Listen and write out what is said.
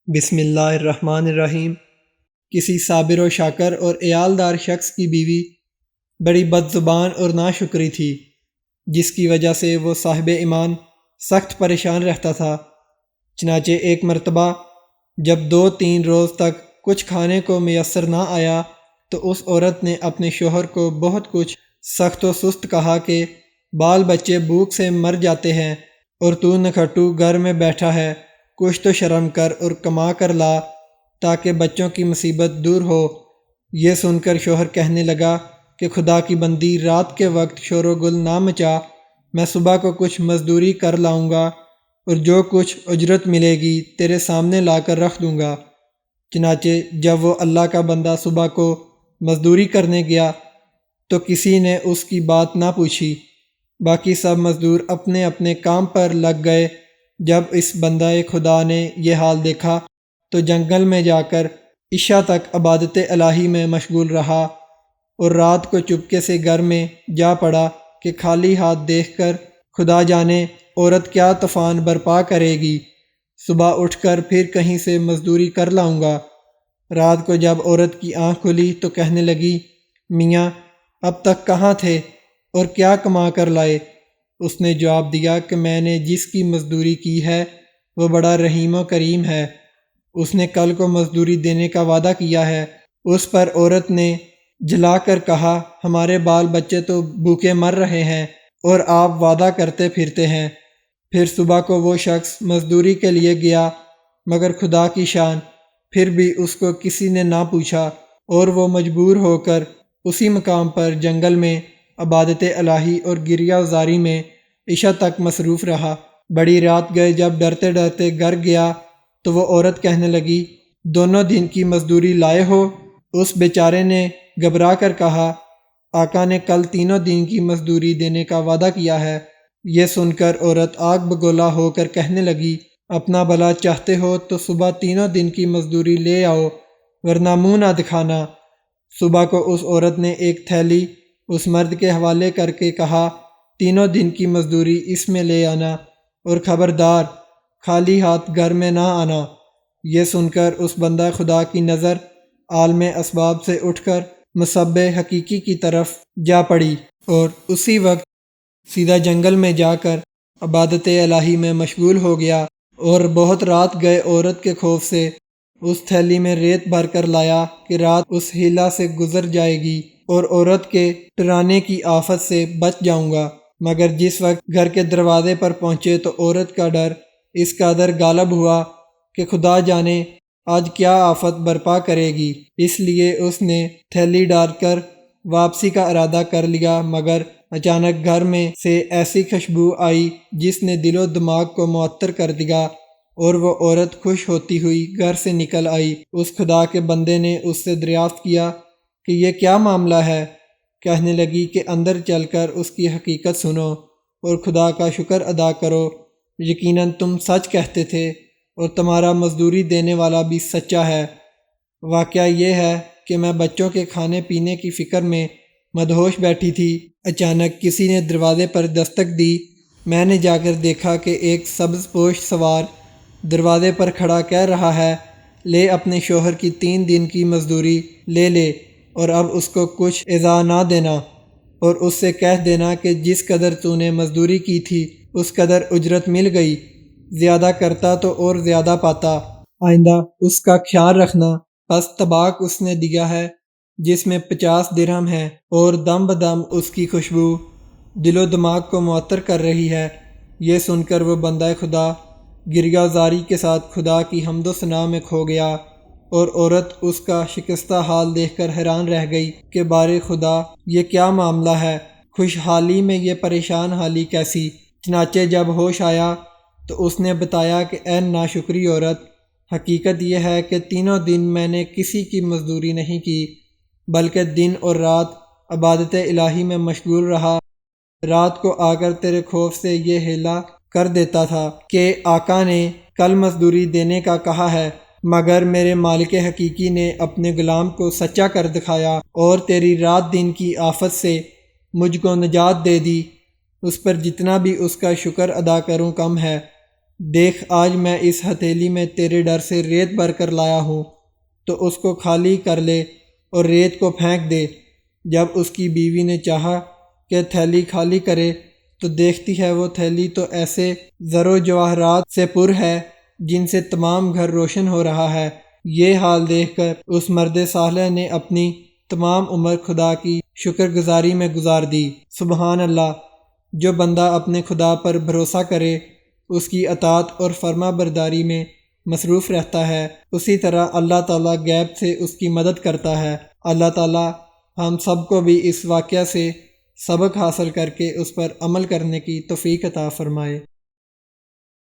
بسم اللہ الرحمن الرحیم۔ کسی صابر و شاکر اور عیالدار شخص کی بیوی بڑی بد زبان اور ناشکری تھی، جس کی وجہ سے وہ صاحب ایمان سخت پریشان رہتا تھا۔ چنانچہ ایک مرتبہ جب 2-3 روز تک کچھ کھانے کو میسر نہ آیا تو اس عورت نے اپنے شوہر کو بہت کچھ سخت و سست کہا کہ بال بچے بھوک سے مر جاتے ہیں اور تو نکھٹو گھر میں بیٹھا ہے، کچھ تو شرم کر اور کما کر لا تاکہ بچوں کی مصیبت دور ہو۔ یہ سن کر شوہر کہنے لگا کہ خدا کی بندی، رات کے وقت شور و گل نہ مچا، میں صبح کو کچھ مزدوری کر لاؤں گا اور جو کچھ اجرت ملے گی تیرے سامنے لا کر رکھ دوں گا۔ چنانچہ جب وہ اللہ کا بندہ صبح کو مزدوری کرنے گیا تو کسی نے اس کی بات نہ پوچھی، باقی سب مزدور اپنے اپنے کام پر لگ گئے۔ جب اس بندہ خدا نے یہ حال دیکھا تو جنگل میں جا کر عشاء تک عبادت الہی میں مشغول رہا اور رات کو چپکے سے گھر میں جا پڑا کہ خالی ہاتھ دیکھ کر خدا جانے عورت کیا طوفان برپا کرے گی، صبح اٹھ کر پھر کہیں سے مزدوری کر لاؤں گا۔ رات کو جب عورت کی آنکھ کھلی تو کہنے لگی، میاں اب تک کہاں تھے اور کیا کما کر لائے؟ اس نے جواب دیا کہ میں نے جس کی مزدوری کی ہے وہ بڑا رحیم و کریم ہے، اس نے کل کو مزدوری دینے کا وعدہ کیا ہے۔ اس پر عورت نے جھلا کر کہا، ہمارے بال بچے تو بھوکے مر رہے ہیں اور آپ وعدہ کرتے پھرتے ہیں۔ پھر صبح کو وہ شخص مزدوری کے لیے گیا، مگر خدا کی شان پھر بھی اس کو کسی نے نہ پوچھا اور وہ مجبور ہو کر اسی مقام پر جنگل میں عبادت الہی اور گریہ زاری میں عشاء تک مصروف رہا۔ بڑی رات گئے جب ڈرتے ڈرتے گھر گیا تو وہ عورت کہنے لگی، دونوں دن کی مزدوری لائے ہو؟ اس بیچارے نے گھبرا کر کہا، آقا نے کل تینوں دن کی مزدوری دینے کا وعدہ کیا ہے۔ یہ سن کر عورت آگ بگولا ہو کر کہنے لگی، اپنا بھلا چاہتے ہو تو صبح تینوں دن کی مزدوری لے آؤ، ورنہ منہ نہ دکھانا۔ صبح کو اس عورت نے ایک تھیلی اس مرد کے حوالے کر کے کہا، تینوں دن کی مزدوری اس میں لے آنا اور خبردار خالی ہاتھ گھر میں نہ آنا۔ یہ سن کر اس بندہ خدا کی نظر عالم اسباب سے اٹھ کر مسبح حقیقی کی طرف جا پڑی اور اسی وقت سیدھا جنگل میں جا کر عبادت الہی میں مشغول ہو گیا اور بہت رات گئے عورت کے خوف سے اس تھیلی میں ریت بھر کر لایا کہ رات اس ہیلا سے گزر جائے گی اور عورت کے ڈرانے کی آفت سے بچ جاؤں گا۔ مگر جس وقت گھر کے دروازے پر پہنچے تو عورت کا ڈر اس قدر غالب ہوا کہ خدا جانے آج کیا آفت برپا کرے گی، اس لیے اس نے تھیلی ڈال کر واپسی کا ارادہ کر لیا، مگر اچانک گھر میں سے ایسی خوشبو آئی جس نے دل و دماغ کو معطر کر دیا اور وہ عورت خوش ہوتی ہوئی گھر سے نکل آئی۔ اس خدا کے بندے نے اس سے دریافت کیا کہ یہ کیا معاملہ ہے؟ کہنے لگی کہ اندر چل کر اس کی حقیقت سنو اور خدا کا شکر ادا کرو، یقیناً تم سچ کہتے تھے اور تمہارا مزدوری دینے والا بھی سچا ہے۔ واقعہ یہ ہے کہ میں بچوں کے کھانے پینے کی فکر میں مدہوش بیٹھی تھی، اچانک کسی نے دروازے پر دستک دی۔ میں نے جا کر دیکھا کہ ایک سبز پوش سوار دروازے پر کھڑا کہہ رہا ہے، لے اپنے شوہر کی 3 دن کی مزدوری لے لے اور اب اس کو کچھ ایذا نہ دینا اور اس سے کہہ دینا کہ جس قدر تو نے مزدوری کی تھی اس قدر اجرت مل گئی، زیادہ کرتا تو اور زیادہ پاتا، آئندہ اس کا خیال رکھنا۔ بس طباق اس نے دیا ہے جس میں 50 درہم ہے اور دم بدم اس کی خوشبو دل و دماغ کو معطر کر رہی ہے۔ یہ سن کر وہ بندہ خدا گریہ زاری کے ساتھ خدا کی حمد و ثنا میں کھو گیا اور عورت اس کا شکستہ حال دیکھ کر حیران رہ گئی کہ بارے خدا یہ کیا معاملہ ہے، خوشحالی میں یہ پریشان حالی کیسی؟ چنانچہ جب ہوش آیا تو اس نے بتایا کہ اے ناشکری عورت، حقیقت یہ ہے کہ تینوں دن میں نے کسی کی مزدوری نہیں کی بلکہ دن اور رات عبادت الہی میں مشغول رہا۔ رات کو آ کر تیرے خوف سے یہ ہیلا کر دیتا تھا کہ آقا نے کل مزدوری دینے کا کہا ہے، مگر میرے مالک حقیقی نے اپنے غلام کو سچا کر دکھایا اور تیری رات دن کی آفت سے مجھ کو نجات دے دی۔ اس پر جتنا بھی اس کا شکر ادا کروں کم ہے۔ دیکھ آج میں اس ہتھیلی میں تیرے ڈر سے ریت بھر کر لایا ہوں، تو اس کو خالی کر لے اور ریت کو پھینک دے۔ جب اس کی بیوی نے چاہا کہ تھیلی خالی کرے تو دیکھتی ہے وہ تھیلی تو ایسے زر و جواہرات سے پر ہے جن سے تمام گھر روشن ہو رہا ہے۔ یہ حال دیکھ کر اس مرد صالح نے اپنی تمام عمر خدا کی شکر گزاری میں گزار دی۔ سبحان اللہ! جو بندہ اپنے خدا پر بھروسہ کرے، اس کی اطاعت اور فرما برداری میں مصروف رہتا ہے، اسی طرح اللہ تعالیٰ غیب سے اس کی مدد کرتا ہے۔ اللہ تعالیٰ ہم سب کو بھی اس واقعہ سے سبق حاصل کر کے اس پر عمل کرنے کی توفیق عطا فرمائے۔